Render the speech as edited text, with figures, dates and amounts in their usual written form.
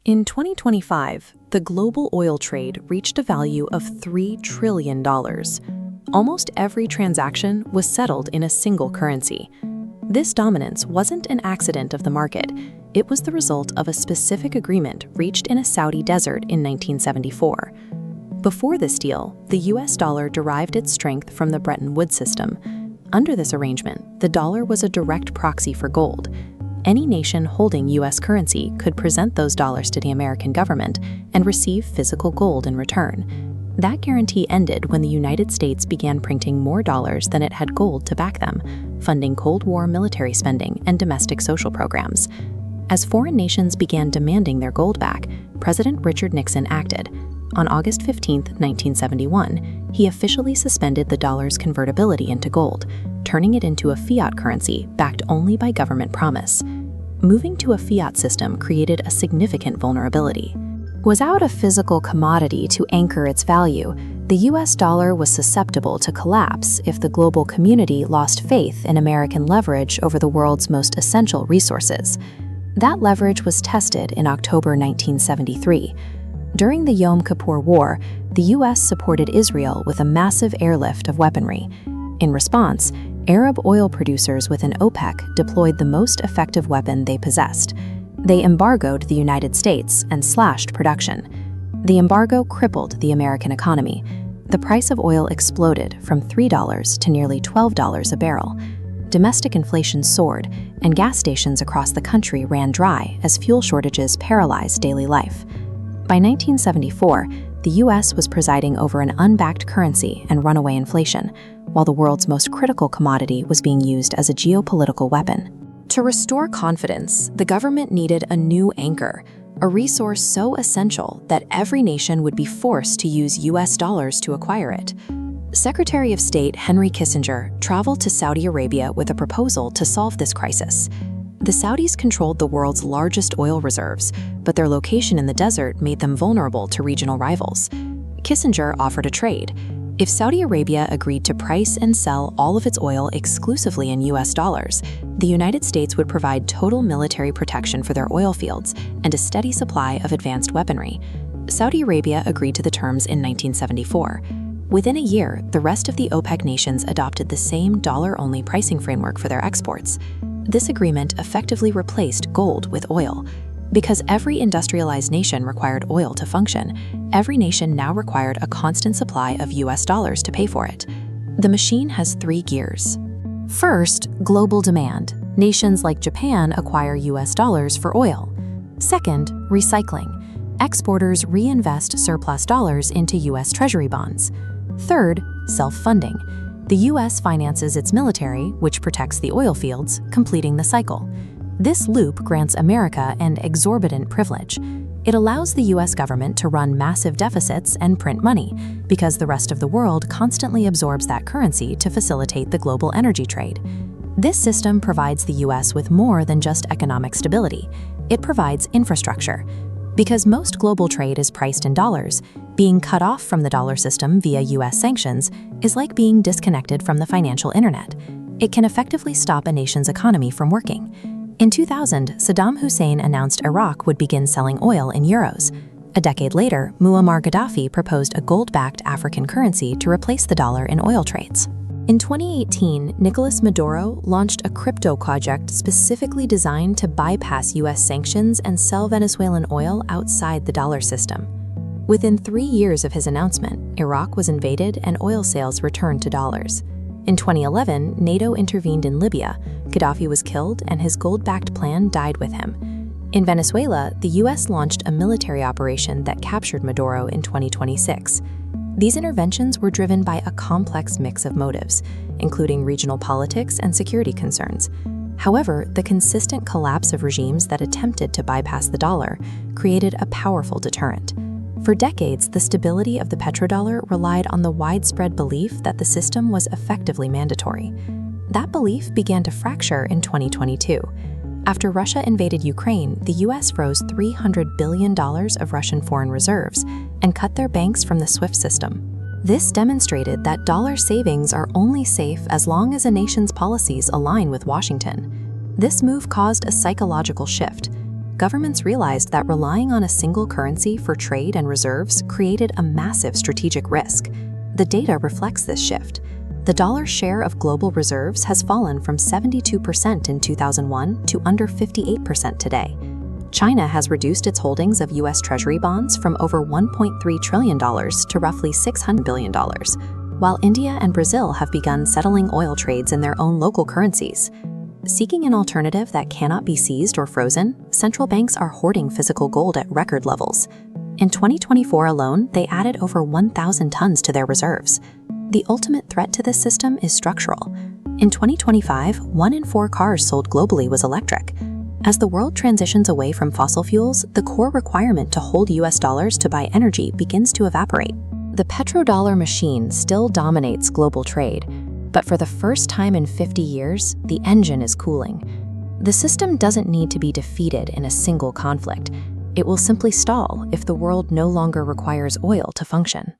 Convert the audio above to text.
In 2025, the global oil trade reached a value of $3 trillion. Almost every transaction was settled in a single currency. This dominance wasn't an accident of the market. It was the result of a specific agreement reached in a Saudi desert in 1974. Before this deal, the US dollar derived its strength from the Bretton Woods system. Under this arrangement, the dollar was a direct proxy for gold. Any nation holding US currency could present those dollars to the American government and receive physical gold in return. That guarantee ended when the United States began printing more dollars than it had gold to back them, funding Cold War military spending and domestic social programs. As foreign nations began demanding their gold back, President Richard Nixon acted. On August 15, 1971, he officially suspended the dollar's convertibility into gold, turning it into a fiat currency backed only by government promise. Moving to a fiat system created a significant vulnerability. Without a physical commodity to anchor its value, the US dollar was susceptible to collapse if the global community lost faith in American leverage over the world's most essential resources. That leverage was tested in October 1973. During the Yom Kippur War, the US supported Israel with a massive airlift of weaponry. In response, Arab oil producers within OPEC deployed the most effective weapon they possessed. They embargoed the United States and slashed production. The embargo crippled the American economy. The price of oil exploded from $3 to nearly $12 a barrel. Domestic inflation soared, and gas stations across the country ran dry as fuel shortages paralyzed daily life. By 1974, the US was presiding over an unbacked currency and runaway inflation, while the world's most critical commodity was being used as a geopolitical weapon. To restore confidence, the government needed a new anchor, a resource so essential that every nation would be forced to use US dollars to acquire it. Secretary of State Henry Kissinger traveled to Saudi Arabia with a proposal to solve this crisis. The Saudis controlled the world's largest oil reserves, but their location in the desert made them vulnerable to regional rivals. Kissinger offered a trade. If Saudi Arabia agreed to price and sell all of its oil exclusively in US dollars, the United States would provide total military protection for their oil fields and a steady supply of advanced weaponry. Saudi Arabia agreed to the terms in 1974. Within a year, the rest of the OPEC nations adopted the same dollar-only pricing framework for their exports. This agreement effectively replaced gold with oil. Because every industrialized nation required oil to function, every nation now required a constant supply of US dollars to pay for it. The machine has three gears. First, global demand. Nations like Japan acquire US dollars for oil. Second, recycling. Exporters reinvest surplus dollars into US Treasury bonds. Third, self-funding. The US finances its military, which protects the oil fields, completing the cycle. This loop grants America an exorbitant privilege. It allows the US government to run massive deficits and print money, because the rest of the world constantly absorbs that currency to facilitate the global energy trade. This system provides the US with more than just economic stability. It provides infrastructure. Because most global trade is priced in dollars, being cut off from the dollar system via US sanctions is like being disconnected from the financial internet. It can effectively stop a nation's economy from working. In 2000, Saddam Hussein announced Iraq would begin selling oil in euros. A decade later, Muammar Gaddafi proposed a gold-backed African currency to replace the dollar in oil trades. In 2018, Nicolas Maduro launched a crypto project specifically designed to bypass US sanctions and sell Venezuelan oil outside the dollar system. Within 3 years of his announcement, Iraq was invaded and oil sales returned to dollars. In 2011, NATO intervened in Libya. Gaddafi was killed and his gold-backed plan died with him. In Venezuela, the US launched a military operation that captured Maduro in 2026. These interventions were driven by a complex mix of motives, including regional politics and security concerns. However, the consistent collapse of regimes that attempted to bypass the dollar created a powerful deterrent. For decades, the stability of the petrodollar relied on the widespread belief that the system was effectively mandatory. That belief began to fracture in 2022. After Russia invaded Ukraine, the US froze $300 billion of Russian foreign reserves and cut their banks from the SWIFT system. This demonstrated that dollar savings are only safe as long as a nation's policies align with Washington. This move caused a psychological shift. governments realized that relying on a single currency for trade and reserves created a massive strategic risk. The data reflects this shift. The dollar's share of global reserves has fallen from 72% in 2001 to under 58% today. China has reduced its holdings of U.S. Treasury bonds from over $1.3 trillion to roughly $600 billion, while India and Brazil have begun settling oil trades in their own local currencies. Seeking an alternative that cannot be seized or frozen, central banks are hoarding physical gold at record levels. In 2024 alone, they added over 1,000 tons to their reserves. The ultimate threat to this system is structural. In 2025, 1 in 4 cars sold globally was electric. As the world transitions away from fossil fuels, the core requirement to hold US dollars to buy energy begins to evaporate. The petrodollar machine still dominates global trade, but for the first time in 50 years, the engine is cooling. The system doesn't need to be defeated in a single conflict. It will simply stall if the world no longer requires oil to function.